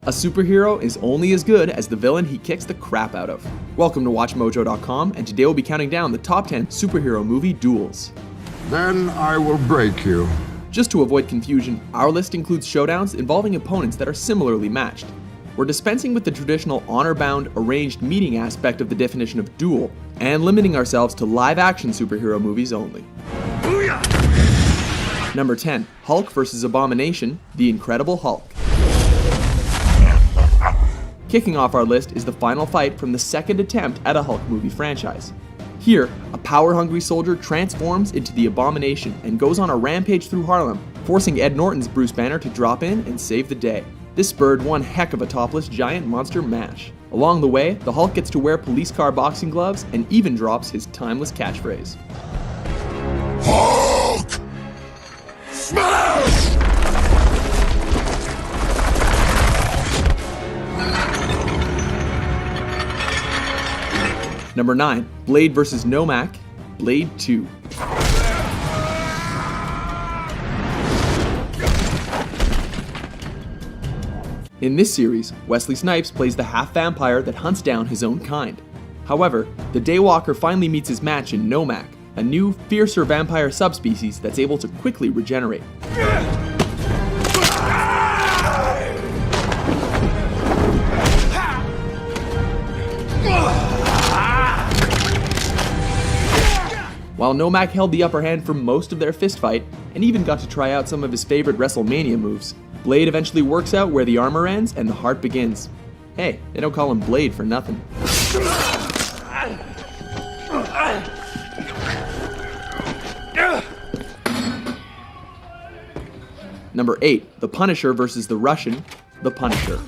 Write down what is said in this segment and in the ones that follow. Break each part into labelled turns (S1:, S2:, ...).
S1: A superhero is only as good as the villain he kicks the crap out of. Welcome to WatchMojo.com, and today we'll be counting down the top 10 superhero movie duels.
S2: Then I will break you.
S1: Just to avoid confusion, our list includes showdowns involving opponents that are similarly matched. We're dispensing with the traditional honor-bound, arranged meeting aspect of the definition of duel, and limiting ourselves to live-action superhero movies only. Booyah! Number 10, Hulk vs. Abomination, The Incredible Hulk. Kicking off our list is the final fight from the second attempt at a Hulk movie franchise. Here, a power-hungry soldier transforms into the Abomination and goes on a rampage through Harlem, forcing Ed Norton's Bruce Banner to drop in and save the day. This spurred one heck of a topless giant monster mash. Along the way, the Hulk gets to wear police car boxing gloves and even drops his timeless catchphrase.
S2: Hulk! Smash!
S1: Number 9, Blade vs. Nomak, Blade 2. In this series, Wesley Snipes plays the half-vampire that hunts down his own kind. However, the Daywalker finally meets his match in Nomak, a new, fiercer vampire subspecies that's able to quickly regenerate. While Nomak held the upper hand for most of their fistfight, and even got to try out some of his favorite WrestleMania moves, Blade eventually works out where the armor ends and the heart begins. Hey, they don't call him Blade for nothing. Number 8, The Punisher vs. the Russian, The Punisher.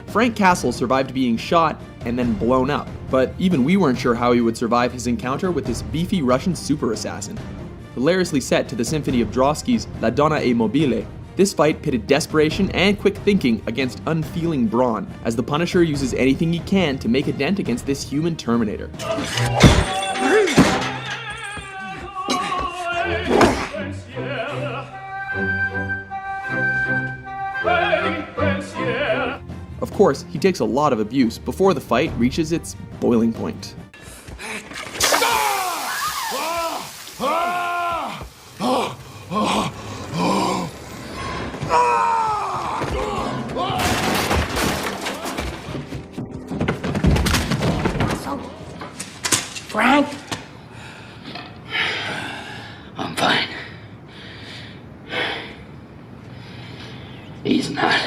S1: Frank Castle survived being shot and then blown up, but even we weren't sure how he would survive his encounter with this beefy Russian super assassin. Hilariously set to the symphony of Drosky's La Donna è Mobile, this fight pitted desperation and quick thinking against unfeeling brawn, as the Punisher uses anything he can to make a dent against this human Terminator. Of course, he takes a lot of abuse before the fight reaches its boiling point.
S3: Frank? I'm fine. He's not.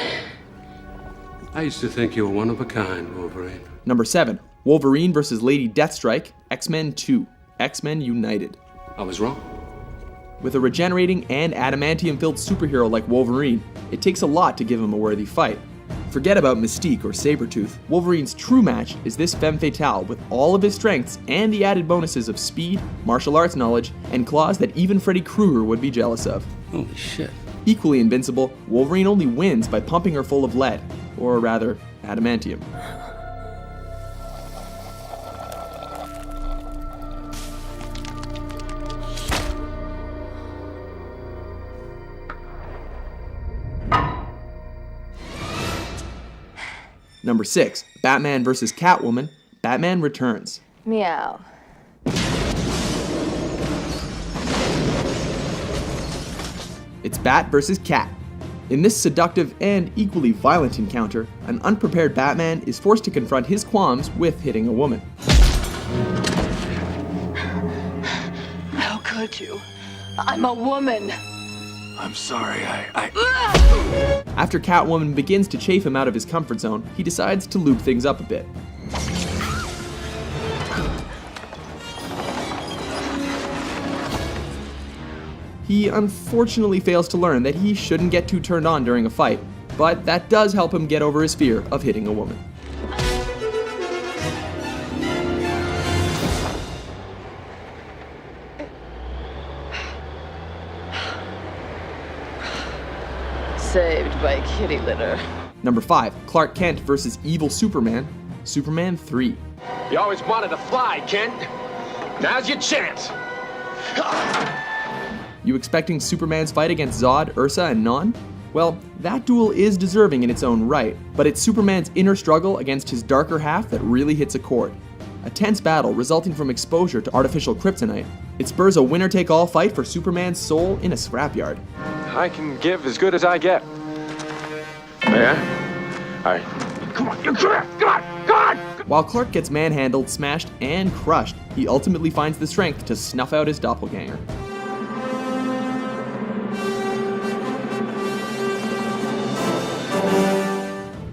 S4: I used to think you were one of a kind, Wolverine.
S1: Number 7, Wolverine vs. Lady Deathstrike, X-Men 2, X-Men United.
S4: I was wrong.
S1: With a regenerating and adamantium-filled superhero like Wolverine, it takes a lot to give him a worthy fight. Forget about Mystique or Sabretooth. Wolverine's true match is this femme fatale with all of his strengths and the added bonuses of speed, martial arts knowledge, and claws that even Freddy Krueger would be jealous of.
S4: Holy shit.
S1: Equally invincible, Wolverine only wins by pumping her full of lead, or rather, adamantium. Number 6, Batman vs. Catwoman, Batman Returns.
S5: Meow.
S1: It's Bat vs. Cat. In this seductive and equally violent encounter, an unprepared Batman is forced to confront his qualms with hitting a woman.
S5: How could you? I'm a woman.
S6: I'm sorry,
S1: After Catwoman begins to chafe him out of his comfort zone, he decides to lube things up a bit. He unfortunately fails to learn that he shouldn't get too turned on during a fight, but that does help him get over his fear of hitting a woman.
S5: Saved by kitty litter.
S1: Number 5, Clark Kent vs. Evil Superman, Superman 3.
S4: You always wanted to fly, Kent. Now's your chance.
S1: You expecting Superman's fight against Zod, Ursa, and Non? Well, that duel is deserving in its own right, but it's Superman's inner struggle against his darker half that really hits a chord. A tense battle resulting from exposure to artificial kryptonite. It spurs a winner-take-all fight for Superman's soul in a scrapyard.
S3: I can give as good as I get. Yeah? All right. Come on, come on!
S1: While Clark gets manhandled, smashed, and crushed, he ultimately finds the strength to snuff out his doppelganger.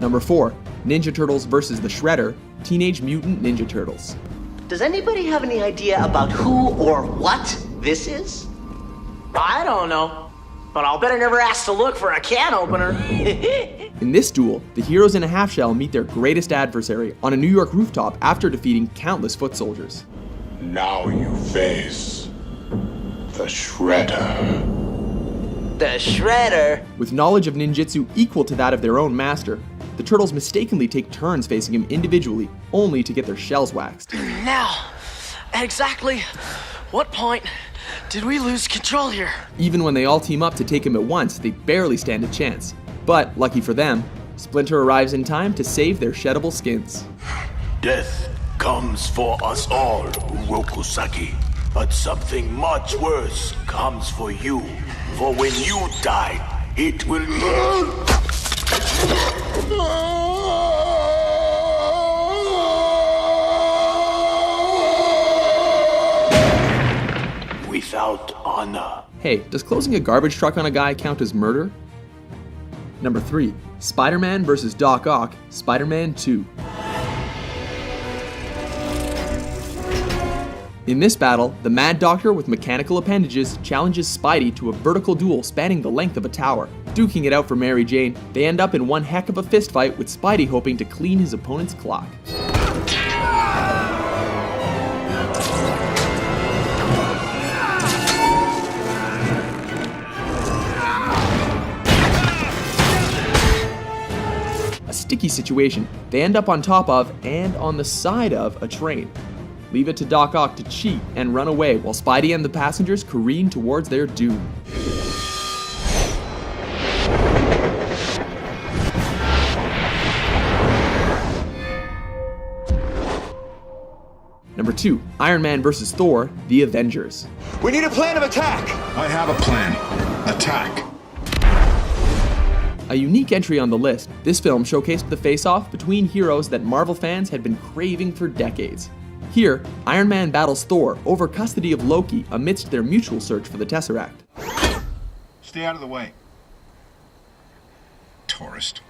S1: Number 4, Ninja Turtles vs. the Shredder, Teenage Mutant Ninja Turtles.
S7: Does anybody have any idea about who or what this is? I don't know, but I'll bet I never asked to look for a can opener.
S1: In this duel, the heroes in a half-shell meet their greatest adversary on a New York rooftop after defeating countless foot soldiers.
S6: Now you face the Shredder.
S7: The Shredder?
S1: With knowledge of ninjutsu equal to that of their own master, the Turtles mistakenly take turns facing him individually, only to get their shells waxed.
S7: Now, at exactly what point did we lose control here?
S1: Even when they all team up to take him at once, they barely stand a chance. But, lucky for them, Splinter arrives in time to save their sheddable skins.
S6: Death comes for us all, Urokusaki. But something much worse comes for you. For when you die, it will without honor.
S1: Hey, does closing a garbage truck on a guy count as murder? Number 3, Spider-Man vs. Doc Ock, Spider-Man 2. In this battle, the Mad Doctor with mechanical appendages challenges Spidey to a vertical duel spanning the length of a tower. Duking it out for Mary Jane, they end up in one heck of a fistfight with Spidey hoping to clean his opponent's clock. A sticky situation, they end up on top of and on the side of a train. Leave it to Doc Ock to cheat and run away while Spidey and the passengers careen towards their doom. Number 2, Iron Man vs. Thor, The Avengers.
S8: We need a plan of attack!
S2: I have a plan. Attack.
S1: A unique entry on the list, this film showcased the face-off between heroes that Marvel fans had been craving for decades. Here, Iron Man battles Thor over custody of Loki amidst their mutual search for the Tesseract.
S2: Stay out of the way. Tourist.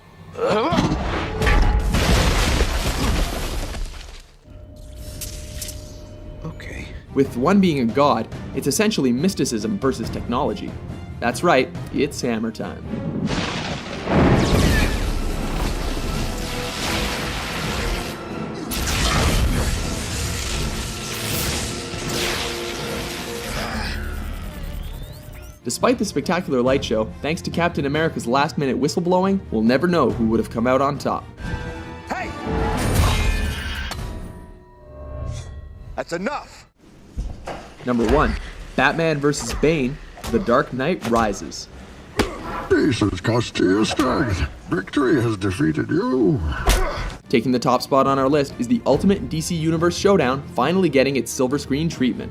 S8: Okay.
S1: With one being a god, it's essentially mysticism versus technology. That's right, it's hammer time. Despite the spectacular light show, thanks to Captain America's last-minute whistleblowing, we'll never know who would have come out on top.
S8: Hey! That's enough!
S1: Number 1, Batman vs. Bane, The Dark Knight Rises.
S2: Peace has cost you your strength. Victory has defeated you.
S1: Taking the top spot on our list is the ultimate DC Universe showdown finally getting its silver screen treatment.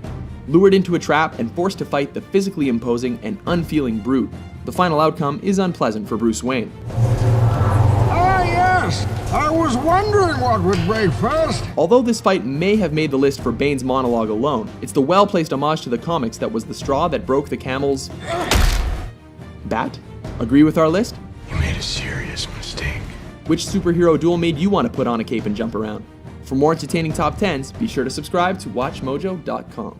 S1: Lured into a trap and forced to fight the physically imposing and unfeeling Brute, the final outcome is unpleasant for Bruce Wayne.
S2: Ah, yes! I was wondering what would break first.
S1: Although this fight may have made the list for Bane's monologue alone, it's the well-placed homage to the comics that was the straw that broke the camel's back. Agree with our list?
S6: You made a serious mistake.
S1: Which superhero duel made you want to put on a cape and jump around? For more entertaining top 10s, be sure to subscribe to WatchMojo.com.